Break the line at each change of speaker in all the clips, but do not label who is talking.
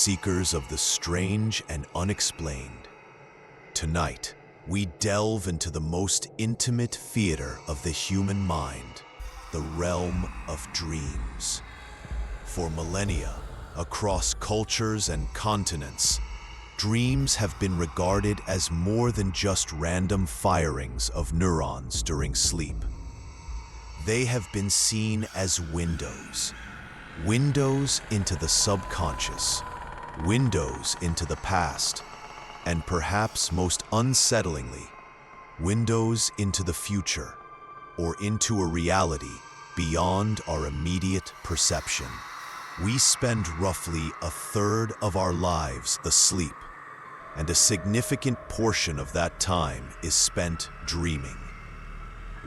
seekers of the strange and unexplained. Tonight, we delve into the most intimate theater of the human mind, the realm of dreams. For millennia, across cultures and continents, dreams have been regarded as more than just random firings of neurons during sleep. They have been seen as windows into the subconscious, windows into the past, and perhaps most unsettlingly, windows into the future, or into a reality beyond our immediate perception. We spend roughly a third of our lives asleep, and a significant portion of that time is spent dreaming.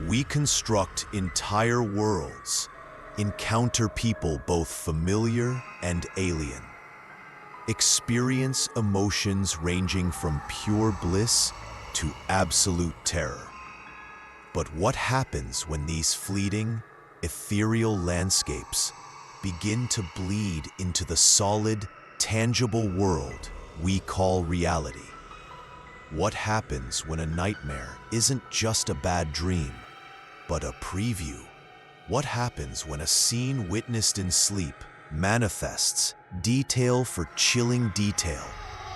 We construct entire worlds, encounter people both familiar and alien, experience emotions ranging from pure bliss to absolute terror. But what happens when these fleeting, ethereal landscapes begin to bleed into the solid, tangible world we call reality? What happens when a nightmare isn't just a bad dream, but a preview? What happens when a scene witnessed in sleep manifests detail for chilling detail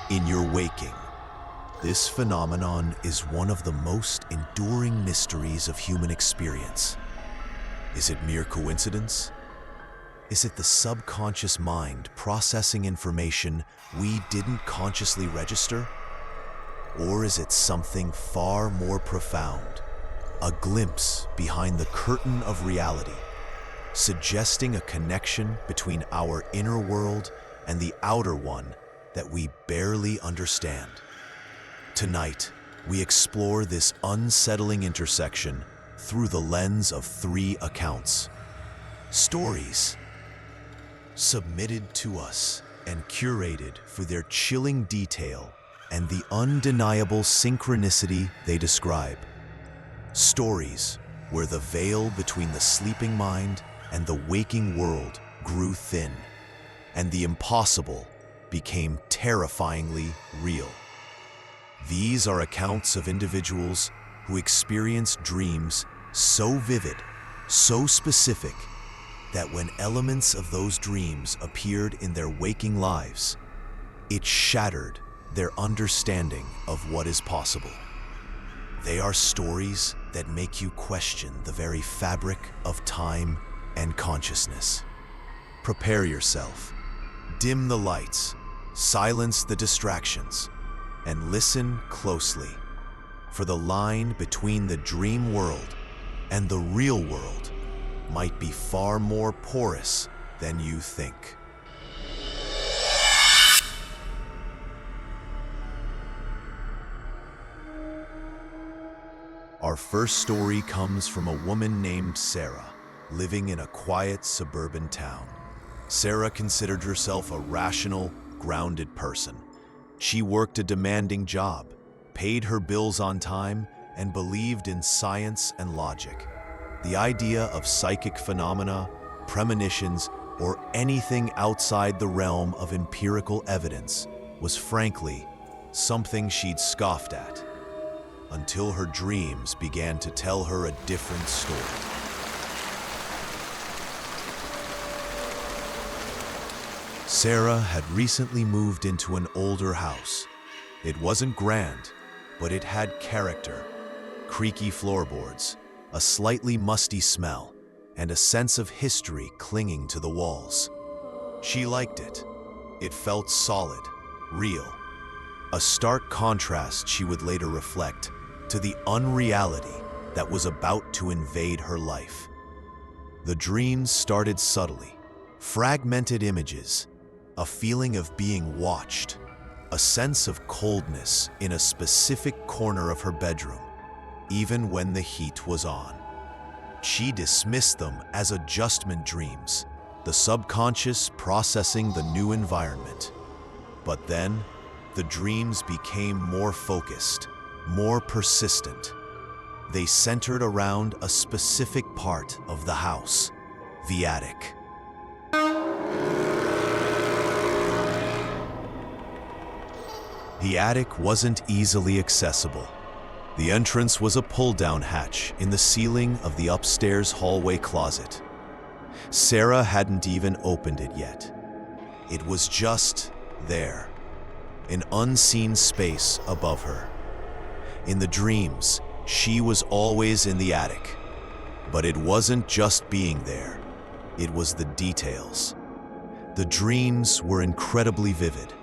in your waking? This phenomenon is one of the most enduring mysteries of human experience. Is it mere coincidence? Is it the subconscious mind processing information we didn't consciously register? Or is it something far more profound? A glimpse behind the curtain of reality, suggesting a connection between our inner world and the outer one that we barely understand. Tonight, we explore this unsettling intersection through the lens of 3 accounts. Stories submitted to us and curated for their chilling detail and the undeniable synchronicity they describe. Stories where the veil between the sleeping mind and the waking world grew thin, and the impossible became terrifyingly real. These are accounts of individuals who experienced dreams so vivid, so specific, that when elements of those dreams appeared in their waking lives, it shattered their understanding of what is possible. They are stories that make you question the very fabric of time and consciousness. Prepare yourself, dim the lights, silence the distractions, and listen closely, for the line between the dream world and the real world might be far more porous than you think. Our first story comes from a woman named Sarah, living in a quiet suburban town. Sarah considered herself a rational, grounded person. She worked a demanding job, paid her bills on time, and believed in science and logic. The idea of psychic phenomena, premonitions, or anything outside the realm of empirical evidence was frankly something she'd scoffed at, until her dreams began to tell her a different story. Sarah had recently moved into an older house. It wasn't grand, but it had character: creaky floorboards, a slightly musty smell, and a sense of history clinging to the walls. She liked it. It felt solid, real. A stark contrast, she would later reflect, to the unreality that was about to invade her life. The dreams started subtly: fragmented images, a feeling of being watched, a sense of coldness in a specific corner of her bedroom, even when the heat was on. She dismissed them as adjustment dreams, the subconscious processing the new environment. But then, the dreams became more focused, more persistent. They centered around a specific part of the house, the attic. The attic wasn't easily accessible. The entrance was a pull-down hatch in the ceiling of the upstairs hallway closet. Sarah hadn't even opened it yet. It was just there, an unseen space above her. In the dreams, she was always in the attic. But it wasn't just being there, it was the details. The dreams were incredibly vivid,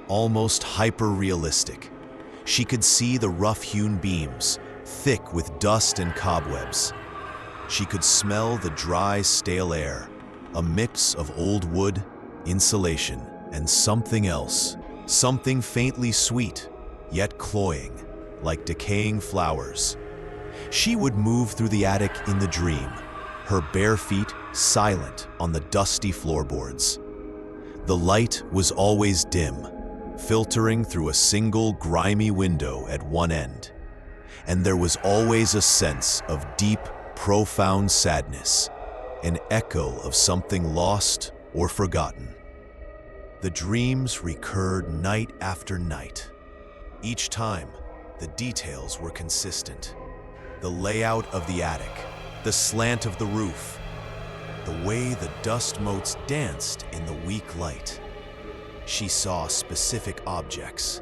almost hyper-realistic. She could see the rough-hewn beams, thick with dust and cobwebs. She could smell the dry, stale air, a mix of old wood, insulation, and something else, something faintly sweet, yet cloying, like decaying flowers. She would move through the attic in the dream, her bare feet silent on the dusty floorboards. The light was always dim, filtering through a single grimy window at one end. And there was always a sense of deep, profound sadness, an echo of something lost or forgotten. The dreams recurred night after night. Each time, the details were consistent. The layout of the attic, the slant of the roof, the way the dust motes danced in the weak light. She saw specific objects,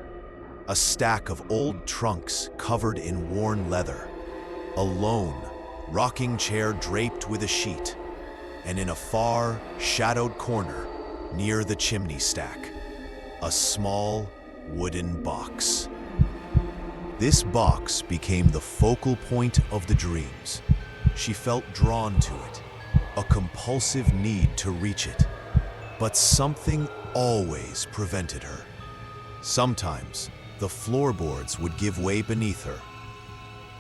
a stack of old trunks covered in worn leather, a lone, rocking chair draped with a sheet, and in a far, shadowed corner near the chimney stack, a small, wooden box. This box became the focal point of the dreams. She felt drawn to it, a compulsive need to reach it. But something always prevented her. Sometimes, the floorboards would give way beneath her.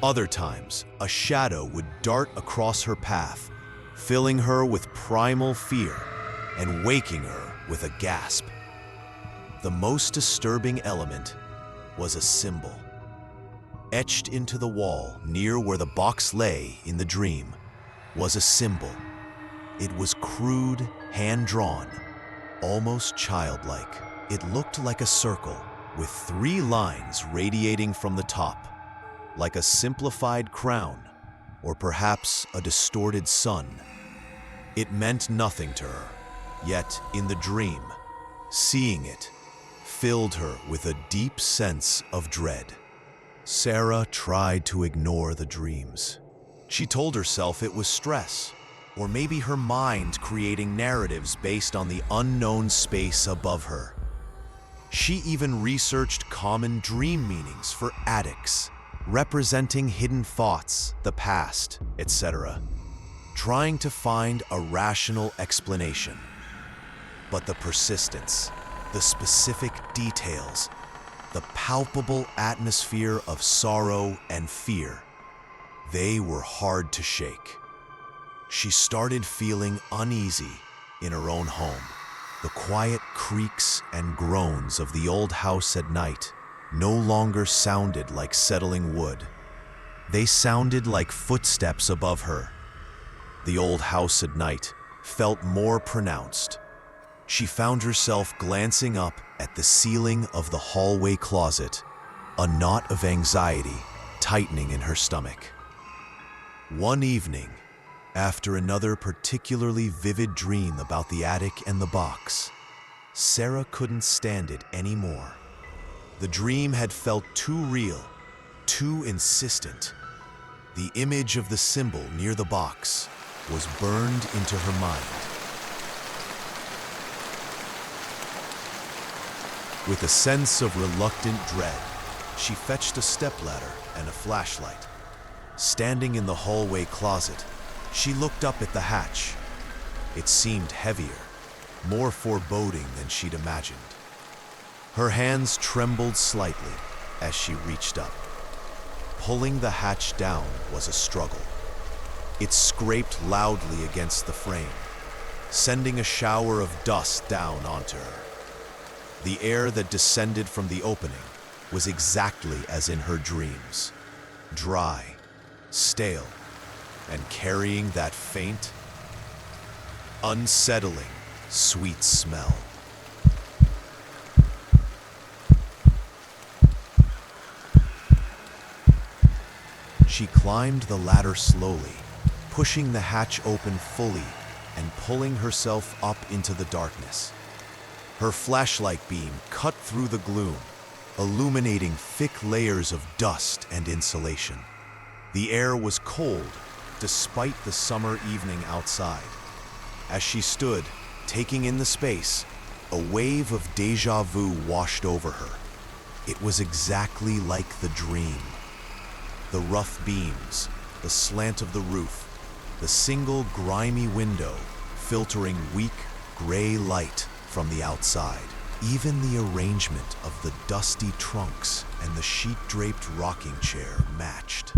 Other times, a shadow would dart across her path, filling her with primal fear and waking her with a gasp. The most disturbing element was a symbol. Etched into the wall near where the box lay in the dream was a symbol. It was crude, hand-drawn, almost childlike. It looked like a circle with 3 lines radiating from the top, like a simplified crown or perhaps a distorted sun. It meant nothing to her, yet in the dream, seeing it filled her with a deep sense of dread. Sarah tried to ignore the dreams. She told herself it was stress, or maybe her mind creating narratives based on the unknown space above her. She even researched common dream meanings for attics, representing hidden thoughts, the past, etc., trying to find a rational explanation. But the persistence, the specific details, the palpable atmosphere of sorrow and fear, they were hard to shake. She started feeling uneasy in her own home. The quiet creaks and groans of the old house at night no longer sounded like settling wood. They sounded like footsteps above her. The old house at night felt more pronounced. She found herself glancing up at the ceiling of the hallway closet, a knot of anxiety tightening in her stomach. One evening, after another particularly vivid dream about the attic and the box, Sarah couldn't stand it anymore. The dream had felt too real, too insistent. The image of the symbol near the box was burned into her mind. With a sense of reluctant dread, she fetched a stepladder and a flashlight. Standing in the hallway closet, she looked up at the hatch. It seemed heavier, more foreboding than she'd imagined. Her hands trembled slightly as she reached up. Pulling the hatch down was a struggle. It scraped loudly against the frame, sending a shower of dust down onto her. The air that descended from the opening was exactly as in her dreams, dry, stale, and carrying that faint, unsettling, sweet smell. She climbed the ladder slowly, pushing the hatch open fully and pulling herself up into the darkness. Her flashlight beam cut through the gloom, illuminating thick layers of dust and insulation. The air was cold, despite the summer evening outside. As she stood, taking in the space, a wave of déjà vu washed over her. It was exactly like the dream. The rough beams, the slant of the roof, the single grimy window filtering weak, gray light from the outside. Even the arrangement of the dusty trunks and the sheet-draped rocking chair matched.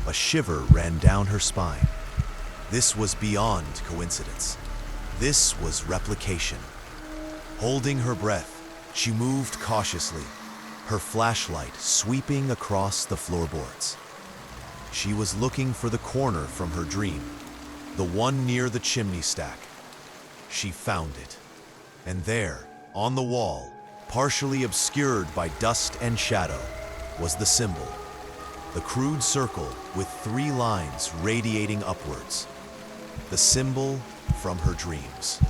A shiver ran down her spine. This was beyond coincidence. This was replication. Holding her breath, she moved cautiously, her flashlight sweeping across the floorboards. She was looking for the corner from her dream, the one near the chimney stack. She found it. And there, on the wall, partially obscured by dust and shadow, was the symbol. The crude circle with 3 lines radiating upwards. The symbol from her dreams.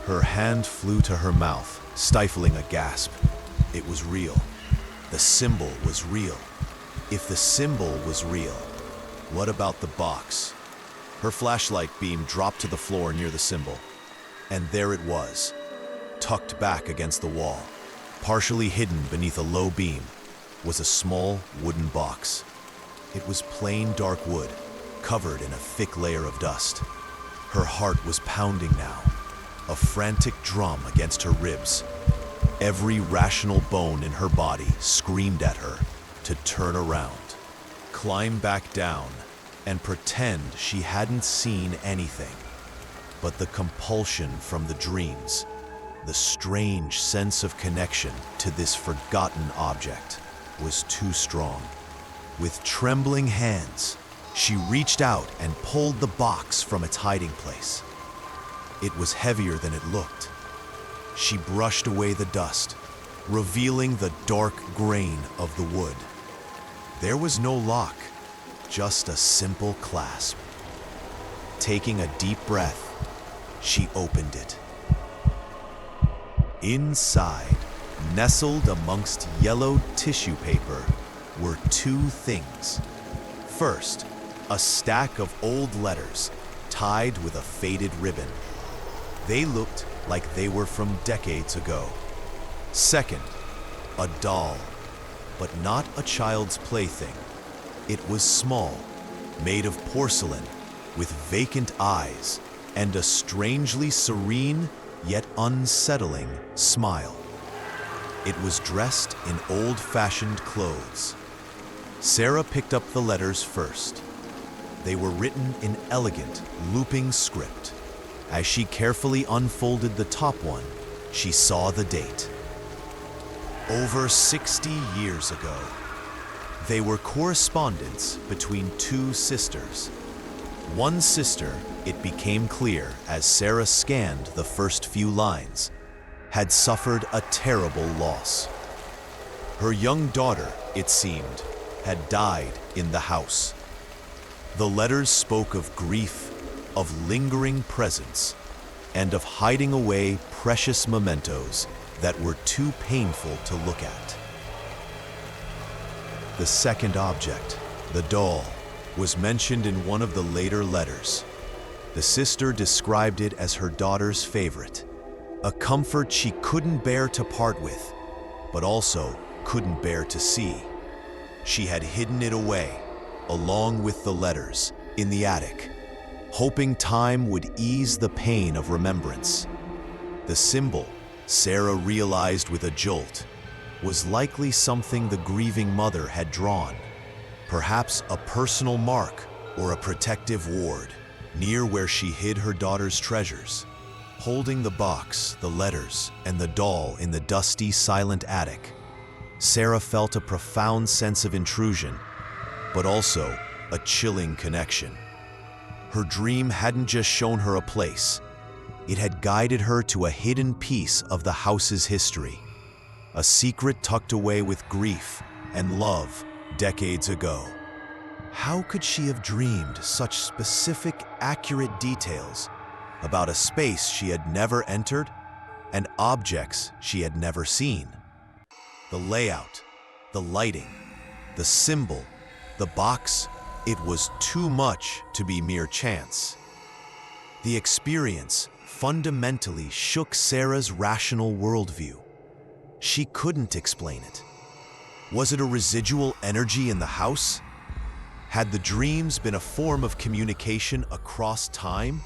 Her hand flew to her mouth, stifling a gasp. It was real. The symbol was real. If the symbol was real, what about the box? Her flashlight beam dropped to the floor near the symbol. And there it was, tucked back against the wall, partially hidden beneath a low beam, was a small wooden box. It was plain dark wood, covered in a thick layer of dust. Her heart was pounding now, a frantic drum against her ribs. Every rational bone in her body screamed at her to turn around, climb back down, and pretend she hadn't seen anything. But the compulsion from the dreams, the strange sense of connection to this forgotten object, was too strong. With trembling hands, she reached out and pulled the box from its hiding place. It was heavier than it looked. She brushed away the dust, revealing the dark grain of the wood. There was no lock, just a simple clasp. Taking a deep breath, she opened it. Inside, nestled amongst yellowed tissue paper, were 2 things. First, a stack of old letters tied with a faded ribbon. They looked like they were from decades ago. Second, a doll, but not a child's plaything. It was small, made of porcelain, with vacant eyes and a strangely serene yet unsettling smile. It was dressed in old-fashioned clothes. Sarah picked up the letters first. They were written in elegant, looping script. As she carefully unfolded the top one, she saw the date. Over 60 years ago. They were correspondence between 2 sisters. One sister, it became clear as Sarah scanned the first few lines, had suffered a terrible loss. Her young daughter, it seemed, had died in the house. The letters spoke of grief, of lingering presence, and of hiding away precious mementos that were too painful to look at. The second object, the doll, was mentioned in one of the later letters. The sister described it as her daughter's favorite, a comfort she couldn't bear to part with, but also couldn't bear to see. She had hidden it away, along with the letters, in the attic, hoping time would ease the pain of remembrance. The symbol, Sarah realized with a jolt, was likely something the grieving mother had drawn, perhaps a personal mark or a protective ward, near where she hid her daughter's treasures. Holding the box, the letters, and the doll in the dusty, silent attic, Sarah felt a profound sense of intrusion, but also a chilling connection. Her dream hadn't just shown her a place, It had guided her to a hidden piece of the house's history, a secret tucked away with grief and love decades ago. How could she have dreamed such specific, accurate details about a space she had never entered and objects she had never seen? The layout, the lighting, the symbol, the box, it was too much to be mere chance. The experience fundamentally shook Sarah's rational worldview. She couldn't explain it. Was it a residual energy in the house? Had the dreams been a form of communication across time,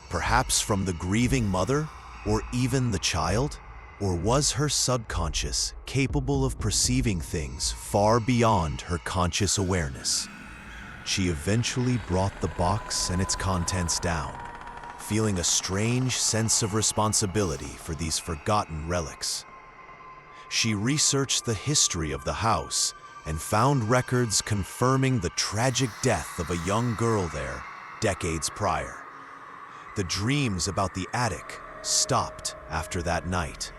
perhaps from the grieving mother or even the child? Or was her subconscious capable of perceiving things far beyond her conscious awareness? She eventually brought the box and its contents down, feeling a strange sense of responsibility for these forgotten relics. She researched the history of the house and found records confirming the tragic death of a young girl there decades prior. The dreams about the attic stopped after that night,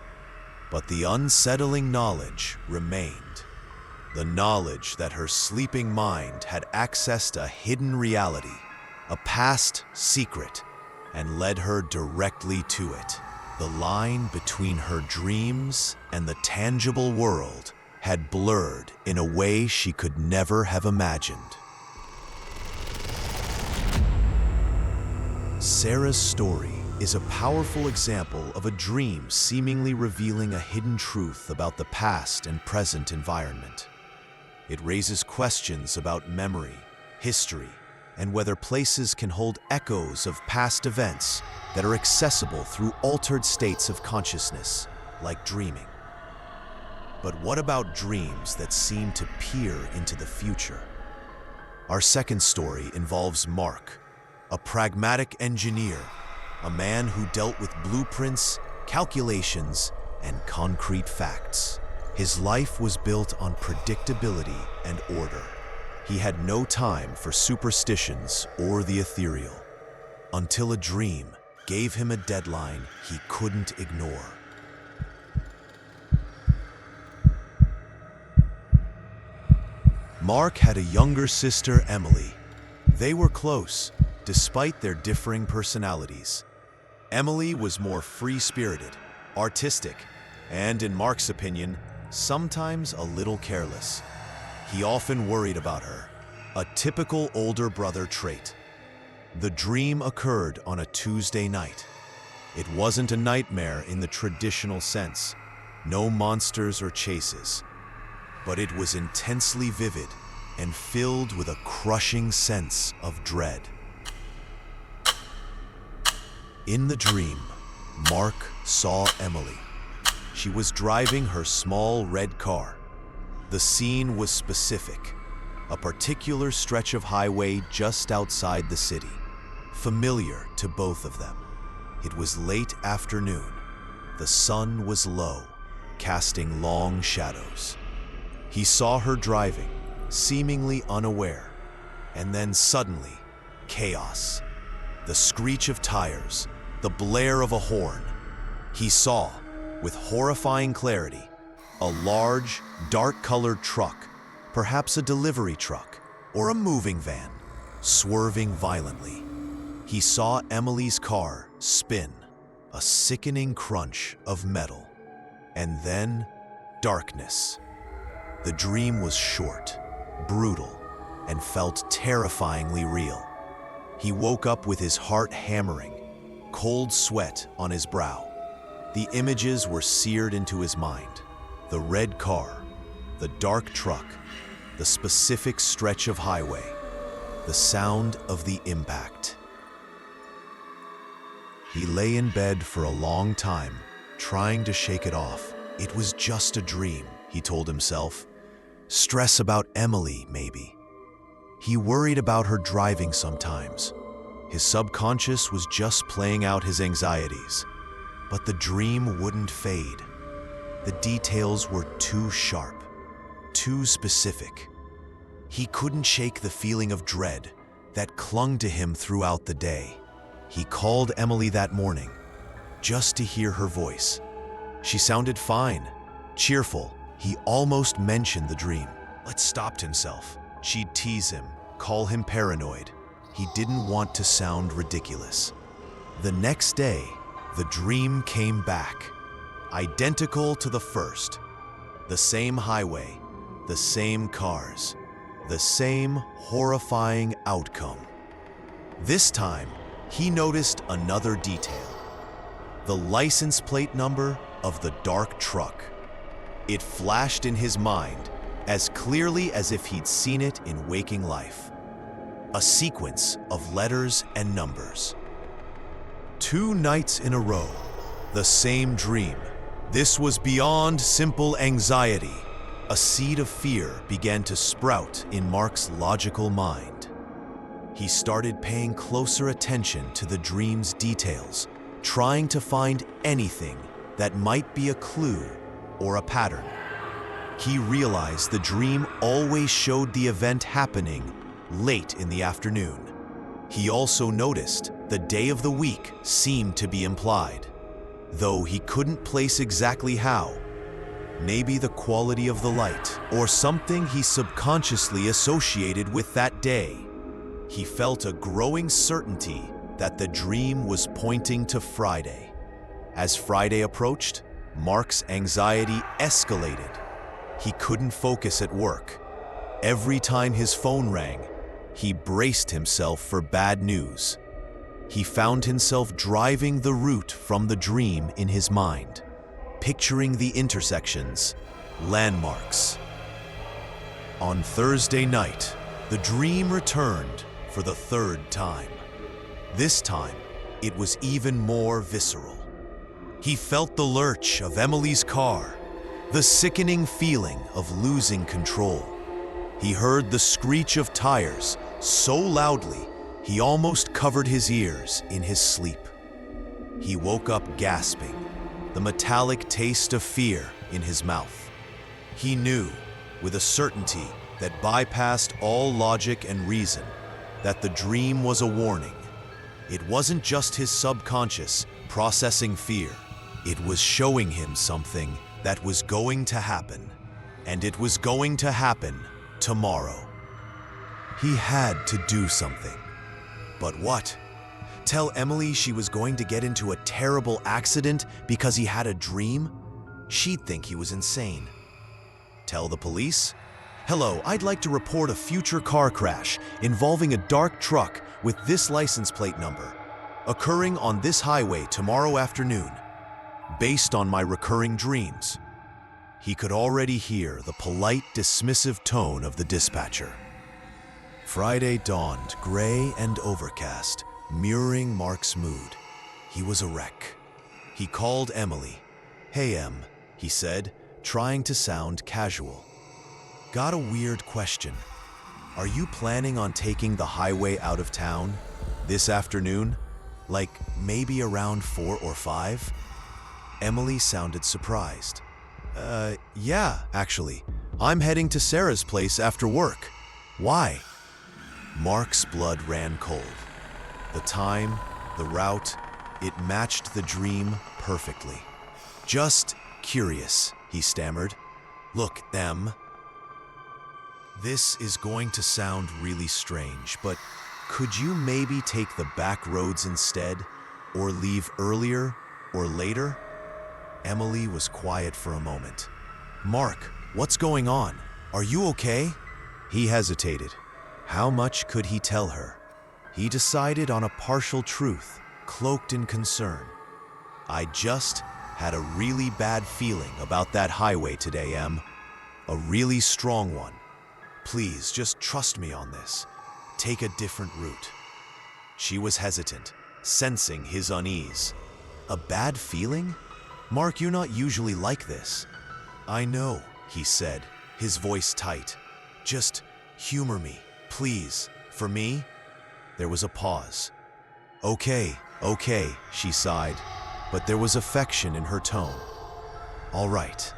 but the unsettling knowledge remained. The knowledge that her sleeping mind had accessed a hidden reality, a past secret, and led her directly to it. The line between her dreams and the tangible world had blurred in a way she could never have imagined. Sarah's story is a powerful example of a dream seemingly revealing a hidden truth about the past and present environment. It raises questions about memory, history, and whether places can hold echoes of past events that are accessible through altered states of consciousness, like dreaming. But what about dreams that seem to peer into the future? Our second story involves Mark, a pragmatic engineer, a man who dealt with blueprints, calculations, and concrete facts. His life was built on predictability and order. He had no time for superstitions or the ethereal, until a dream gave him a deadline he couldn't ignore. Mark had a younger sister, Emily. They were close, despite their differing personalities. Emily was more free-spirited, artistic, and, in Mark's opinion, sometimes a little careless. He often worried about her, a typical older brother trait. The dream occurred on a Tuesday night. It wasn't a nightmare in the traditional sense, no monsters or chases, but it was intensely vivid and filled with a crushing sense of dread. In the dream, Mark saw Emily. She was driving her small red car. The scene was specific, a particular stretch of highway just outside the city, familiar to both of them. It was late afternoon. The sun was low, casting long shadows. He saw her driving, seemingly unaware, and then suddenly, chaos. The screech of tires, the blare of a horn. He saw, with horrifying clarity, a large, dark-colored truck, perhaps a delivery truck or a moving van, swerving violently. He saw Emily's car spin, a sickening crunch of metal, and then darkness. The dream was short, brutal, and felt terrifyingly real. He woke up with his heart hammering, cold sweat on his brow. The images were seared into his mind. The red car, the dark truck, the specific stretch of highway, the sound of the impact. He lay in bed for a long time, trying to shake it off. It was just a dream, he told himself. Stress about Emily, maybe. He worried about her driving sometimes. His subconscious was just playing out his anxieties. But the dream wouldn't fade. The details were too sharp, too specific. He couldn't shake the feeling of dread that clung to him throughout the day. He called Emily that morning, just to hear her voice. She sounded fine, cheerful. He almost mentioned the dream. Let's stopped himself. She'd tease him, call him paranoid. He didn't want to sound ridiculous. The next day, the dream came back, identical to the first. The same highway, the same cars, the same horrifying outcome. This time, he noticed another detail: the license plate number of the dark truck. It flashed in his mind as clearly as if he'd seen it in waking life. A sequence of letters and numbers. 2 nights in a row, the same dream. This was beyond simple anxiety. A seed of fear began to sprout in Mark's logical mind. He started paying closer attention to the dream's details, trying to find anything that might be a clue or a pattern. He realized the dream always showed the event happening late in the afternoon. He also noticed the day of the week seemed to be implied, though he couldn't place exactly how. Maybe the quality of the light, or something he subconsciously associated with that day. He felt a growing certainty that the dream was pointing to Friday. As Friday approached, Mark's anxiety escalated. He couldn't focus at work. Every time his phone rang, he braced himself for bad news. He found himself driving the route from the dream in his mind, picturing the intersections, landmarks. On Thursday night, the dream returned for the 3rd time. This time, it was even more visceral. He felt the lurch of Emily's car, the sickening feeling of losing control. He heard the screech of tires so loudly, he almost covered his ears in his sleep. He woke up gasping, the metallic taste of fear in his mouth. He knew, with a certainty that bypassed all logic and reason, that the dream was a warning. It wasn't just his subconscious processing fear. It was showing him something that was going to happen, and it was going to happen tomorrow. He had to do something. But what? Tell Emily she was going to get into a terrible accident because he had a dream? She'd think he was insane. Tell the police? Hello, I'd like to report a future car crash involving a dark truck with this license plate number, occurring on this highway tomorrow afternoon, based on my recurring dreams. He could already hear the polite, dismissive tone of the dispatcher. Friday dawned, gray and overcast, mirroring Mark's mood. He was a wreck. He called Emily. "Hey, Em," he said, trying to sound casual. "Got a weird question. Are you planning on taking the highway out of town this afternoon? Like maybe around 4 or 5? Emily sounded surprised. Yeah, actually. I'm heading to Sarah's place after work. Why?" Mark's blood ran cold. The time, the route, it matched the dream perfectly. "Just curious," he stammered. "Look, Em, this is going to sound really strange, but could you maybe take the back roads instead, or leave earlier or later?" Emily was quiet for a moment. "Mark, what's going on? Are you okay?" He hesitated. How much could he tell her? He decided on a partial truth, cloaked in concern. "I just had a really bad feeling about that highway today, Em. A really strong one. Please, just trust me on this. Take a different route." She was hesitant, sensing his unease. "A bad feeling? Mark, you're not usually like this." "I know," he said, his voice tight. "Just humor me, please. For me?" There was a pause. Okay, she sighed, but there was affection in her tone. "All right,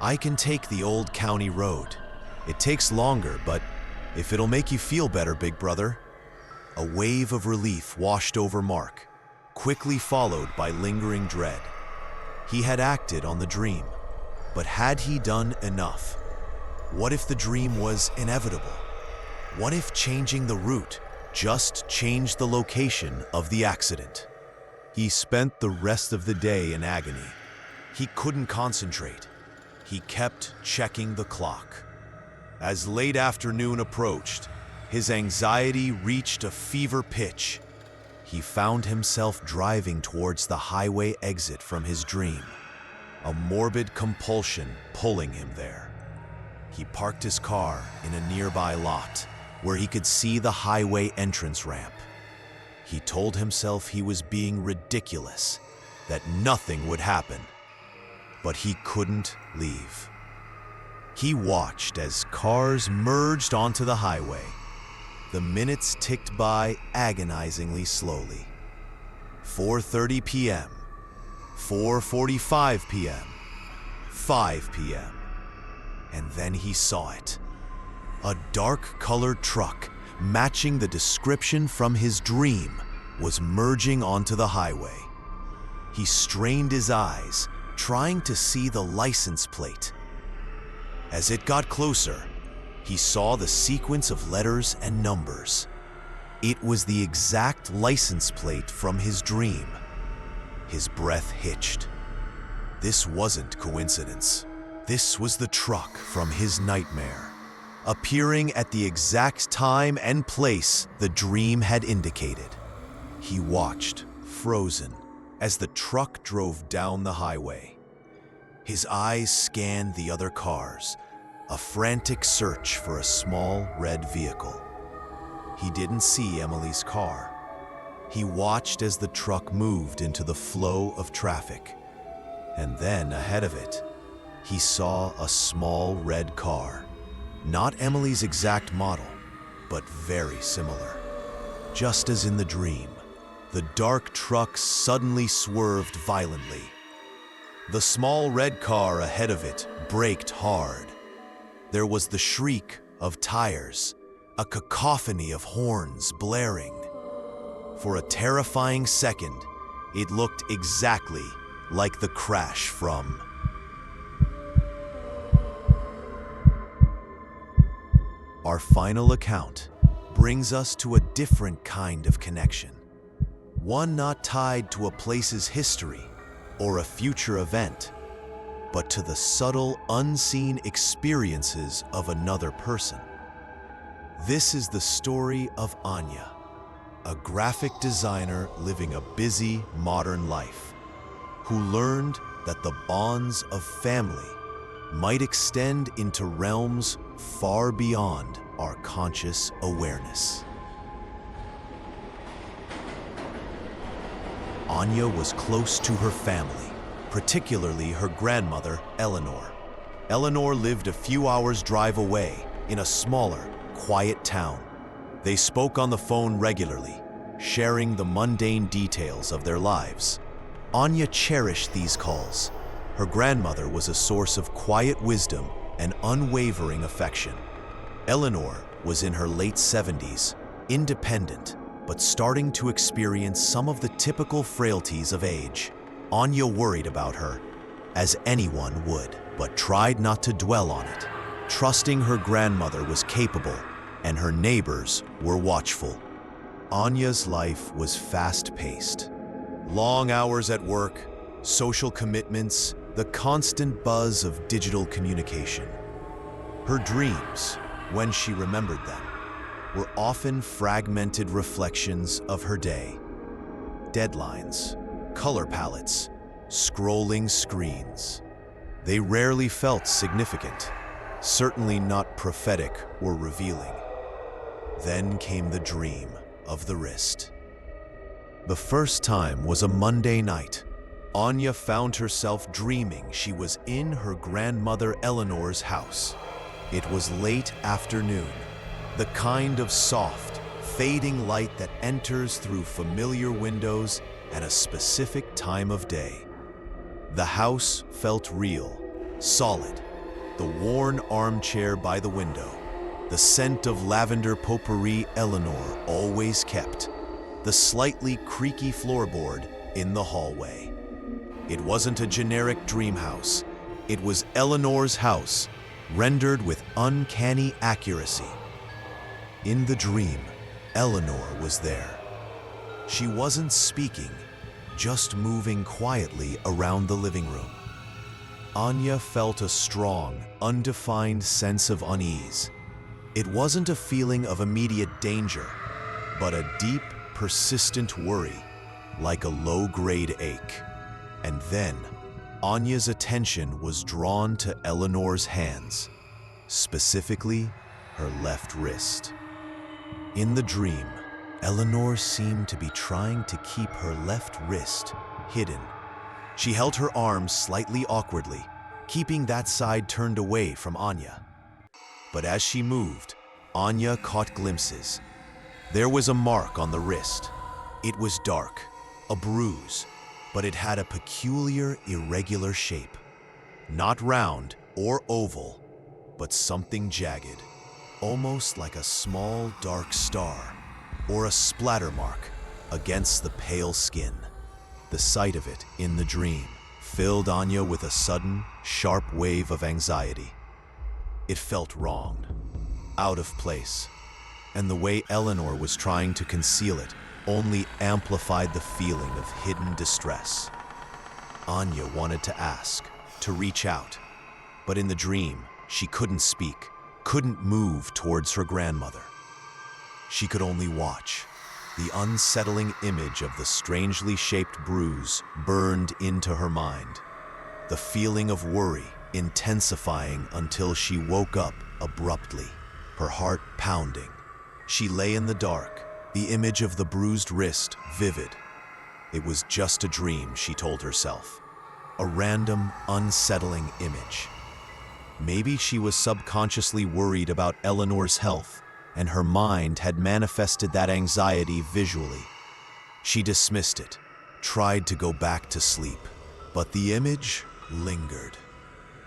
I can take the old county road. It takes longer, but if it'll make you feel better, big brother." A wave of relief washed over Mark. quickly followed by lingering dread. He had acted on the dream, but had he done enough? What if the dream was inevitable? What if changing the route just changed the location of the accident? He spent the rest of the day in agony. He couldn't concentrate. He kept checking the clock. As late afternoon approached, his anxiety reached a fever pitch. He found himself driving towards the highway exit from his dream, a morbid compulsion pulling him there. He parked his car in a nearby lot where he could see the highway entrance ramp. He told himself he was being ridiculous, that nothing would happen, but he couldn't leave. He watched as cars merged onto the highway. The minutes ticked by agonizingly slowly. 4:30 p.m., 4:45 p.m., 5 p.m. And then he saw it. A dark-colored truck, matching the description from his dream, was merging onto the highway. He strained his eyes, trying to see the license plate. As it got closer, he saw the sequence of letters and numbers. It was the exact license plate from his dream. His breath hitched. This wasn't coincidence. This was the truck from his nightmare, appearing at the exact time and place the dream had indicated. He watched, frozen, as the truck drove down the highway. His eyes scanned the other cars, a frantic search for a small red vehicle. He didn't see Emily's car. He watched as the truck moved into the flow of traffic. And then, ahead of it, he saw a small red car. Not Emily's exact model, but very similar. Just as in the dream, the dark truck suddenly swerved violently. The small red car ahead of it braked hard. There was the shriek of tires, a cacophony of horns blaring. For a terrifying second, it looked exactly like the crash from. Our final account brings us to a different kind of connection. One not tied to a place's history or a future event, but to the subtle, unseen experiences of another person. This is the story of Anya, a graphic designer living a busy, modern life, who learned that the bonds of family might extend into realms far beyond our conscious awareness. Anya was close to her family, particularly her grandmother, Eleanor. Eleanor lived a few hours' drive away in a smaller, quiet town. They spoke on the phone regularly, sharing the mundane details of their lives. Anya cherished these calls. Her grandmother was a source of quiet wisdom and unwavering affection. Eleanor was in her late 70s, independent, but starting to experience some of the typical frailties of age. Anya worried about her, as anyone would, but tried not to dwell on it, trusting her grandmother was capable and her neighbors were watchful. Anya's life was fast-paced. Long hours at work, social commitments, the constant buzz of digital communication. Her dreams, when she remembered them, were often fragmented reflections of her day. Deadlines, color palettes, scrolling screens. They rarely felt significant, certainly not prophetic or revealing. Then came the dream of the wrist. The first time was a Monday night. Anya found herself dreaming she was in her grandmother Eleanor's house. It was late afternoon, the kind of soft, fading light that enters through familiar windows at a specific time of day. The house felt real, solid. The worn armchair by the window, the scent of lavender potpourri Eleanor always kept. the slightly creaky floorboard in the hallway. It wasn't a generic dream house. It was Eleanor's house, rendered with uncanny accuracy. In the dream, Eleanor was there. She wasn't speaking, just moving quietly around the living room. Anya felt a strong, undefined sense of unease. It wasn't a feeling of immediate danger, but a deep, persistent worry, like a low-grade ache. And then, Anya's attention was drawn to Eleanor's hands, specifically her left wrist. In the dream, Eleanor seemed to be trying to keep her left wrist hidden. She held her arms slightly awkwardly, keeping that side turned away from Anya. But as she moved, Anya caught glimpses. There was a mark on the wrist. It was dark, a bruise, but it had a peculiar, irregular shape. Not round or oval, but something jagged, almost like a small, dark star or a splatter mark against the pale skin. The sight of it in the dream filled Anya with a sudden, sharp wave of anxiety. It felt wrong, out of place, and the way Eleanor was trying to conceal it only amplified the feeling of hidden distress. Anya wanted to ask, to reach out, but in the dream, she couldn't speak, couldn't move towards her grandmother. She could only watch. The unsettling image of the strangely shaped bruise burned into her mind, the feeling of worry intensifying until she woke up abruptly, her heart pounding. She lay in the dark, the image of the bruised wrist vivid. It was just a dream, she told herself. A random, unsettling image. Maybe she was subconsciously worried about Eleanor's health, and her mind had manifested that anxiety visually. She dismissed it, tried to go back to sleep, but the image lingered.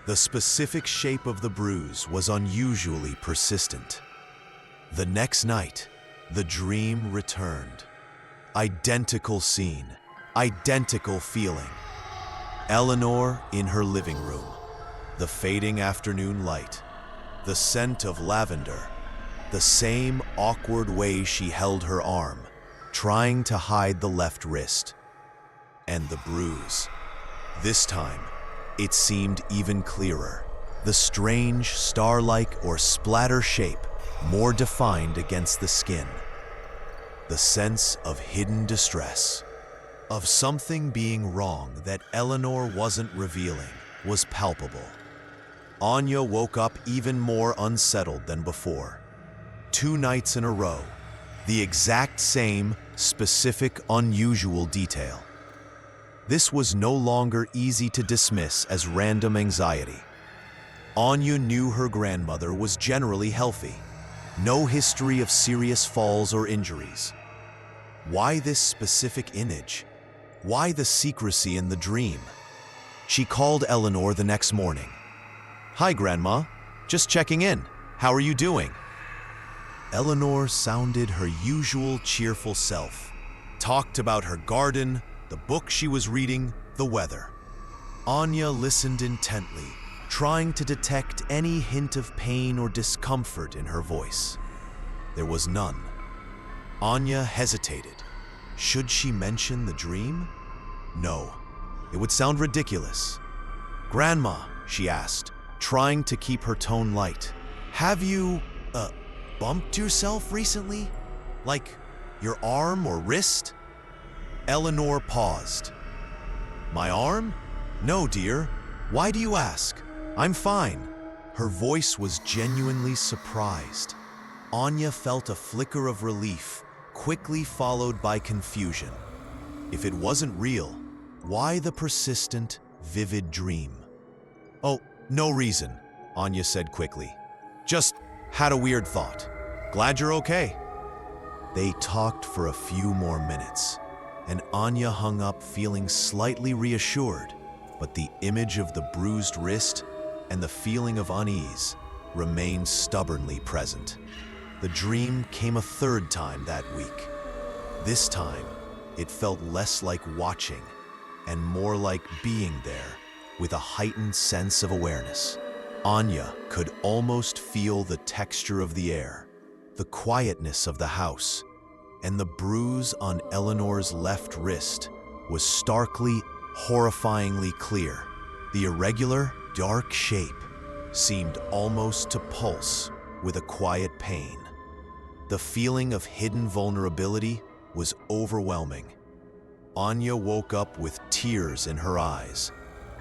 The specific shape of the bruise was unusually persistent. The next night, the dream returned. Identical scene, identical feeling. Eleanor in her living room, the fading afternoon light, the scent of lavender, the same awkward way she held her arm, trying to hide the left wrist. And the bruise. This time, it seemed even clearer. The strange, star-like or splatter shape, more defined against the skin. The sense of hidden distress, of something being wrong that Eleanor wasn't revealing, was palpable. Anya woke up even more unsettled than before. 2 nights in a row, the exact same, specific, unusual detail. This was no longer easy to dismiss as random anxiety. Anya knew her grandmother was generally healthy. No history of serious falls or injuries. Why this specific image? Why the secrecy in the dream? She called Eleanor the next morning. "Hi, Grandma. Just checking in. How are you doing?" Eleanor sounded her usual cheerful self, talked about her garden, the book she was reading, the weather. Anya listened intently, trying to detect any hint of pain or discomfort in her voice. There was none. Anya hesitated. Should she mention the dream? No, it would sound ridiculous. "Grandma," she asked, trying to keep her tone light, "have you, bumped yourself recently? Like your arm or wrist?" Eleanor paused. "My arm? No, dear. Why do you ask? I'm fine." Her voice was genuinely surprised. Anya felt a flicker of relief, quickly followed by confusion. If it wasn't real, why the persistent, vivid dream? "Oh, no reason," Anya said quickly. "Just had a weird thought. Glad you're okay." They talked for a few more minutes, and Anya hung up feeling slightly reassured, but the image of the bruised wrist and the feeling of unease remained stubbornly present. The dream came a third time that week. This time, it felt less like watching and more like being there with a heightened sense of awareness. Anya could almost feel the texture of the air, the quietness of the house, and the bruise on Eleanor's left wrist was starkly, horrifyingly clear. The irregular, dark shape seemed almost to pulse with a quiet pain. The feeling of hidden vulnerability was overwhelming. Anya woke up with tears in her eyes,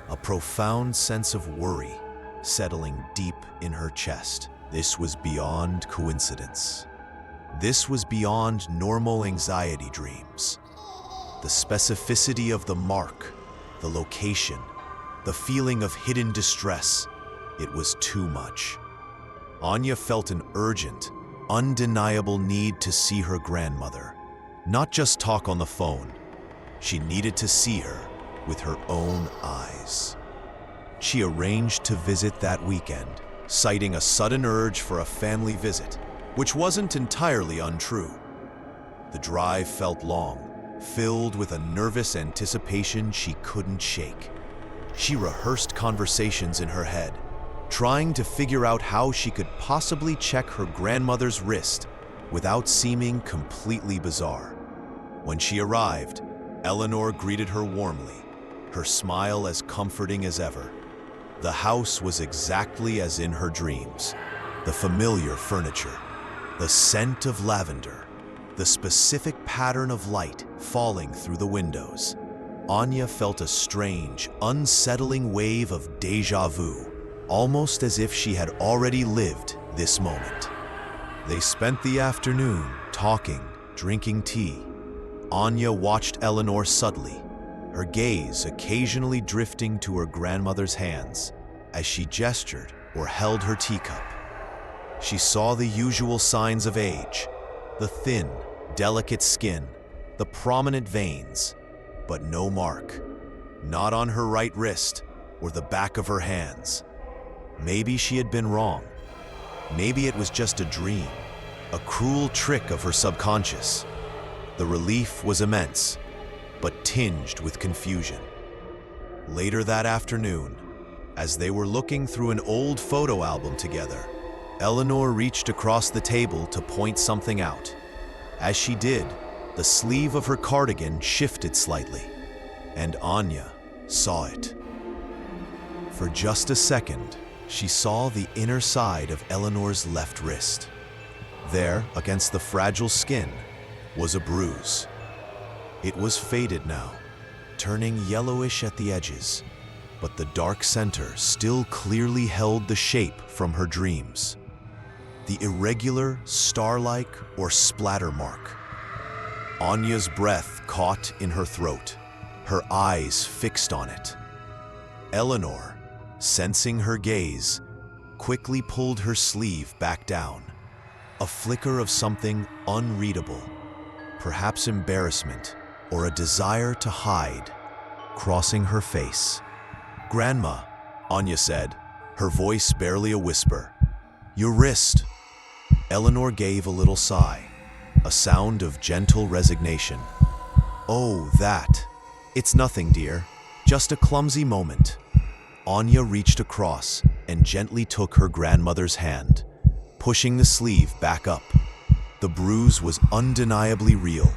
a profound sense of worry settling deep in her chest. This was beyond coincidence. This was beyond normal anxiety dreams. The specificity of the mark, the location, the feeling of hidden distress, it was too much. Anya felt an urgent, undeniable need to see her grandmother, not just talk on the phone. She needed to see her with her own eyes. She arranged to visit that weekend, citing a sudden urge for a family visit, which wasn't entirely untrue. The drive felt long, filled with a nervous anticipation she couldn't shake. She rehearsed conversations in her head, trying to figure out how she could possibly check her grandmother's wrist without seeming completely bizarre. When she arrived, Eleanor greeted her warmly, her smile as comforting as ever. The house was exactly as in her dreams. The familiar furniture, the scent of lavender, the specific pattern of light falling through the windows. Anya felt a strange, unsettling wave of déjà vu, almost as if she had already lived this moment. They spent the afternoon talking, drinking tea. Anya watched Eleanor subtly, her gaze occasionally drifting to her grandmother's hands as she gestured or held her teacup. She saw the usual signs of age, the thin, delicate skin, the prominent veins, but no mark, not on her right wrist or the back of her hands. Maybe she had been wrong. Maybe it was just a dream, a cruel trick of her subconscious. The relief was immense, but tinged with confusion. Later that afternoon, as they were looking through an old photo album together, Eleanor reached across the table to point something out. As she did, the sleeve of her cardigan shifted slightly, and Anya saw it. For just a second, she saw the inner side of Eleanor's left wrist. There, against the fragile skin, was a bruise. It was faded now, turning yellowish at the edges, but the dark center still clearly held the shape from her dreams. The irregular, star-like, or splatter mark. Anya's breath caught in her throat, her eyes fixed on it. Eleanor, sensing her gaze, quickly pulled her sleeve back down. A flicker of something unreadable, perhaps embarrassment or a desire to hide, crossing her face. "Grandma," Anya said, her voice barely a whisper. "Your wrist." Eleanor gave a little sigh, a sound of gentle resignation. "Oh, that. It's nothing, dear. Just a clumsy moment." Anya reached across and gently took her grandmother's hand, pushing the sleeve back up. The bruise was undeniably real.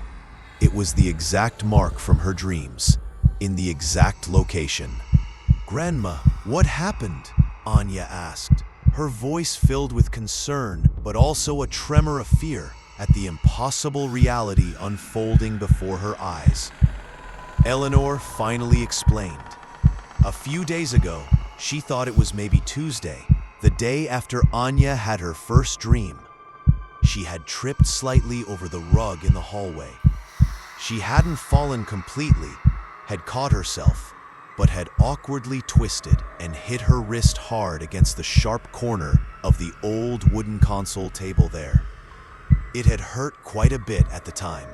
It was the exact mark from her dreams, in the exact location. "Grandma, what happened?" Anya asked, her voice filled with concern, but also a tremor of fear at the impossible reality unfolding before her eyes. Eleanor finally explained. A few days ago, she thought it was maybe Tuesday, the day after Anya had her first dream. She had tripped slightly over the rug in the hallway. She hadn't fallen completely, had caught herself, but had awkwardly twisted and hit her wrist hard against the sharp corner of the old wooden console table there. It had hurt quite a bit at the time,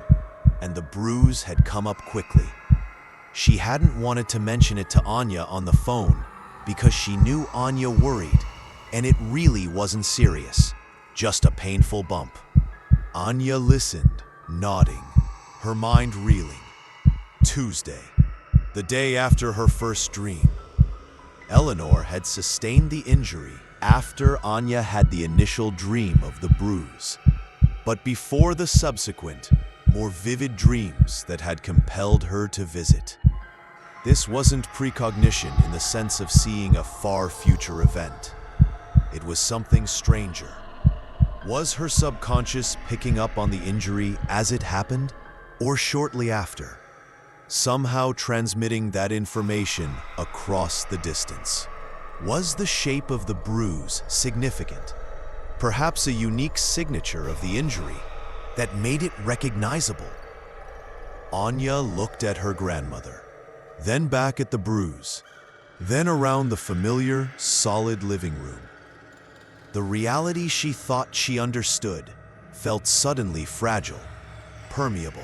and the bruise had come up quickly. She hadn't wanted to mention it to Anya on the phone because she knew Anya worried, and it really wasn't serious, just a painful bump. Anya listened, nodding, her mind reeling. Tuesday, the day after her first dream. Eleanor had sustained the injury after Anya had the initial dream of the bruise, but before the subsequent, more vivid dreams that had compelled her to visit. This wasn't precognition in the sense of seeing a far future event. It was something stranger. Was her subconscious picking up on the injury as it happened, or shortly after, somehow transmitting that information across the distance? Was the shape of the bruise significant? Perhaps a unique signature of the injury that made it recognizable? Anya looked at her grandmother, then back at the bruise, then around the familiar, solid living room. The reality she thought she understood felt suddenly fragile, permeable.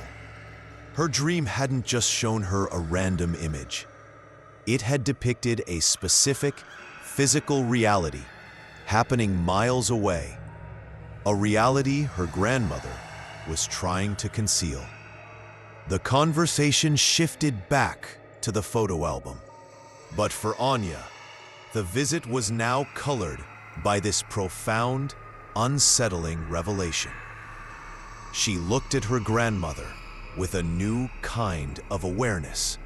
Her dream hadn't just shown her a random image. It had depicted a specific, physical reality happening miles away, a reality her grandmother was trying to conceal. The conversation shifted back to the photo album. But for Anya, the visit was now colored by this profound, unsettling revelation. She looked at her grandmother with a new kind of awareness,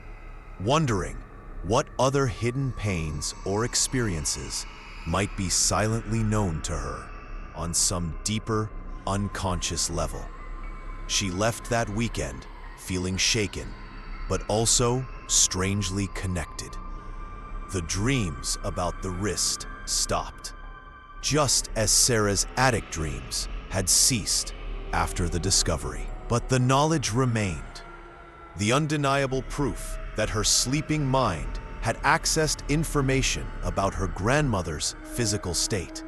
wondering what other hidden pains or experiences might be silently known to her on some deeper, unconscious level. She left that weekend feeling shaken, but also strangely connected. The dreams about the wrist stopped, just as Sarah's attic dreams had ceased after the discovery. But the knowledge remained, the undeniable proof that her sleeping mind had accessed information about her grandmother's physical state,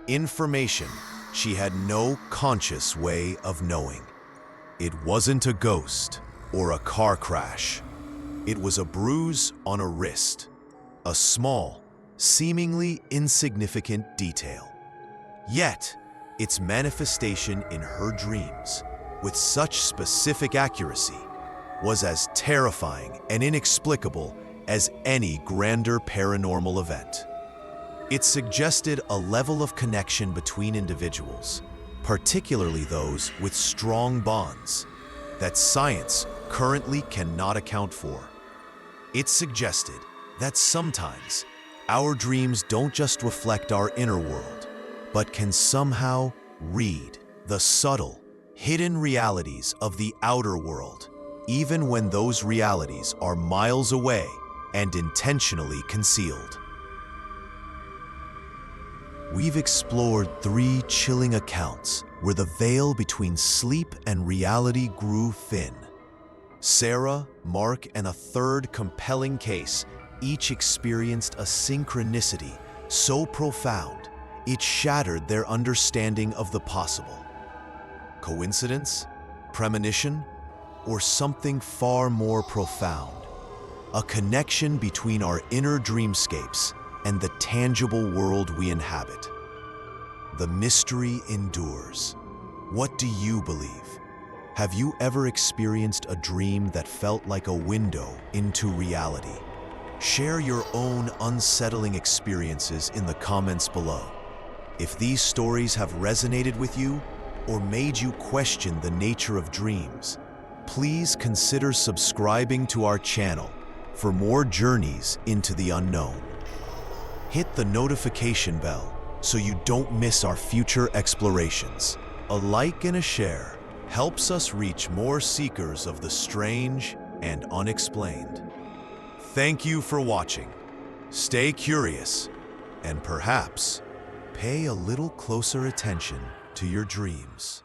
information she had no conscious way of knowing. It wasn't a ghost or a car crash. It was a bruise on a wrist, a small, seemingly insignificant detail. Yet, its manifestation in her dreams, with such specific accuracy, was as terrifying and inexplicable as any grander paranormal event. It suggested a level of connection between individuals, particularly those with strong bonds, that science currently cannot account for. It suggested that sometimes our dreams don't just reflect our inner world, but can somehow read the subtle, hidden realities of the outer world, even when those realities are miles away and intentionally concealed. We've explored 3 chilling accounts where the veil between sleep and reality grew thin. Sarah, Mark, and a third compelling case each experienced a synchronicity so profound it shattered their understanding of the possible. Coincidence? Premonition? Or something far more profound? A connection between our inner dreamscapes and the tangible world we inhabit. The mystery endures. What do you believe? Have you ever experienced a dream that felt like a window into reality? Share your own unsettling experiences in the comments below. If these stories have resonated with you or made you question the nature of dreams, please consider subscribing to our channel for more journeys into the unknown. Hit the notification bell so you don't miss our future explorations. A like and a share helps us reach more seekers of the strange and unexplained. Thank you for watching. Stay curious and perhaps pay a little closer attention to your dreams.